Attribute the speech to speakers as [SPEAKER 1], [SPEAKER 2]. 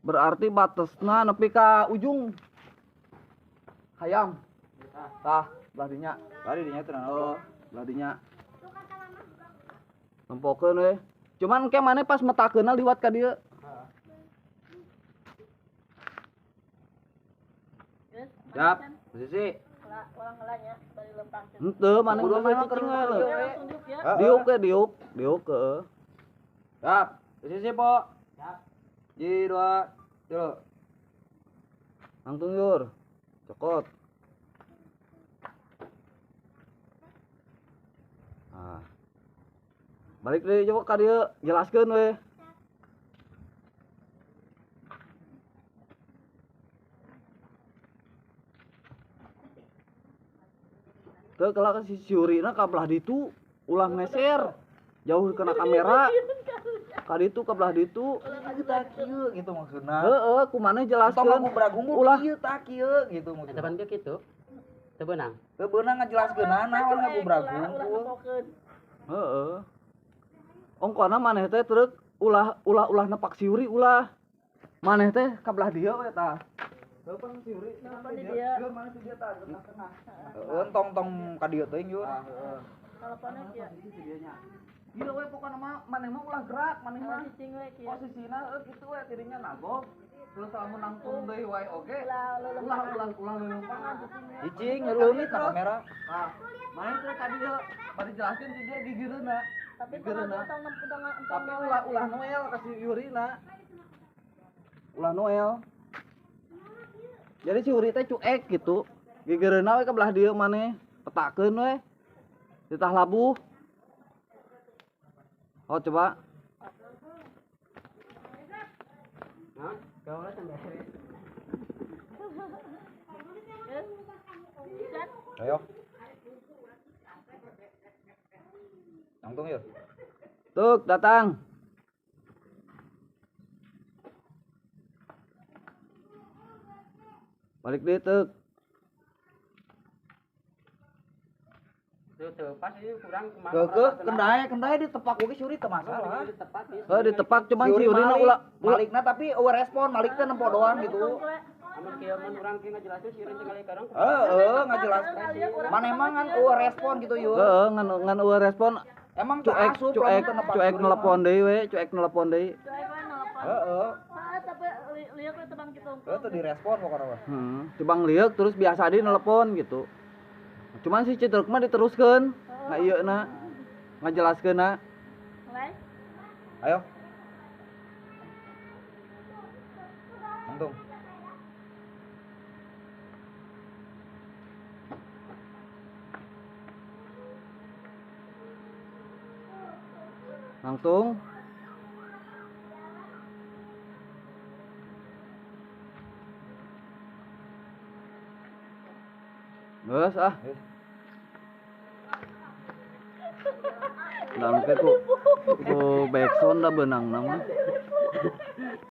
[SPEAKER 1] Berarti batasna nepi ka ujung. Hayam. Tah, belah dinya.
[SPEAKER 2] Bari dinya teh
[SPEAKER 1] Oh, belah dinya. Nempokeun we. Cuman ke maneh pas metakeunna liwat ka dieu.
[SPEAKER 2] Siap. Posisi.
[SPEAKER 3] Ulang ngelanya bari lempang.
[SPEAKER 1] Henteu, maneh
[SPEAKER 2] Kudu
[SPEAKER 1] mah
[SPEAKER 2] memang
[SPEAKER 1] cicing we.
[SPEAKER 3] Langsung diuk ya.
[SPEAKER 1] Diuk ke diuk, diuk ke.
[SPEAKER 2] Siap. Posisi, Po. Siap. 1 2 3.
[SPEAKER 1] Langsung yur. Cokot. Ah. Balik deui coba ka dieu, jelaskeun we. Teu kelak si Syurina ka belah ditu ulah ngeser. Jauh kena kamera. Ka ditu ka belah ditu.
[SPEAKER 2] Kita kieu gitu maksudna.
[SPEAKER 1] Heeh, kumaneh
[SPEAKER 2] Tong
[SPEAKER 1] jelaskeun.
[SPEAKER 2] aku beragumbul
[SPEAKER 1] Ulah
[SPEAKER 2] kieu tah kieu gitu maksudna.
[SPEAKER 4] Tepan ke kitu. Teu beunang.
[SPEAKER 2] Teu beunang ngajelaskeunna naon aku beragumbul.
[SPEAKER 1] Heeh. Ongkona maneh teh truk ulah nepak siuri ulah. Maneh teh ka belah dieu we tah. Teu pan siuri.
[SPEAKER 3] Telepon di dia.
[SPEAKER 1] Keur maneh di dieu tah tengah-tengah.
[SPEAKER 2] Heeh, tong ka dieu teuing yun.
[SPEAKER 1] Heeh.
[SPEAKER 3] Teleponnya dia.
[SPEAKER 1] Ieu we pokona mah maneh mah ulah gerak, maneh mah
[SPEAKER 3] Cicing we kieu.
[SPEAKER 1] posisina kitu we tirinya nagok. Terus lamun nangtung deui wae oge.
[SPEAKER 3] Ulah
[SPEAKER 1] Ulah leuleumpangan.
[SPEAKER 2] Cicing ngeuleumeut na kamera.
[SPEAKER 1] Nah, maneh teh ka dieu bari jelaskeun si dia gigireuna.
[SPEAKER 3] tapi
[SPEAKER 1] Gigireuna. Tapi
[SPEAKER 3] tong
[SPEAKER 1] ulah Noel kasih Yurina. Ulah Noel. Jadi si Yuri teh cuek gitu. Gigireuna we ka belah dieu maneh. Petakeun we. Ditah labuh. Oh coba.
[SPEAKER 4] Hah? Kau lah sampai beres.
[SPEAKER 2] Ayo. Nangtung yuk.
[SPEAKER 1] Tuk datang. Balik deh tuk.
[SPEAKER 4] Tuh pas ini kurang kemana?
[SPEAKER 2] Keukeuh kendai ditepak oge Syuri teu masalah.
[SPEAKER 4] Tepat ya.
[SPEAKER 1] Ditepak cuman si
[SPEAKER 2] Syuri
[SPEAKER 1] Yurina
[SPEAKER 2] malik,
[SPEAKER 1] ulah
[SPEAKER 2] malikna tapi eueuh respon, malik teh nempo doang gitu.
[SPEAKER 4] Amun kieu mun urang kieu ngajelasin si Rinci kali karang.
[SPEAKER 2] Heeh, ngajelaskeun. Maneh mah ngan eueuh respon gitu yeuh.
[SPEAKER 1] Heeh, ngan eueuh respon
[SPEAKER 2] Emang teu asup
[SPEAKER 1] cuek
[SPEAKER 2] lamun teu nepak
[SPEAKER 1] cuek
[SPEAKER 2] Syuri
[SPEAKER 1] nelepon
[SPEAKER 2] mah.
[SPEAKER 1] deui we, cuek nelepon deui.
[SPEAKER 2] Heeh.
[SPEAKER 3] tapi lihat we tebang kitu.
[SPEAKER 2] Teu direspon pokona mah.
[SPEAKER 1] Cibang liuk terus biasa di nelepon gitu. Cuman si Citruk mah diteruskeun. Nah ieuna ngajelaskeunna.
[SPEAKER 3] Mulai.
[SPEAKER 2] Ayo. Nangtung.
[SPEAKER 1] Langsung. Geus ah. Dangke ku backsound da beunang nama.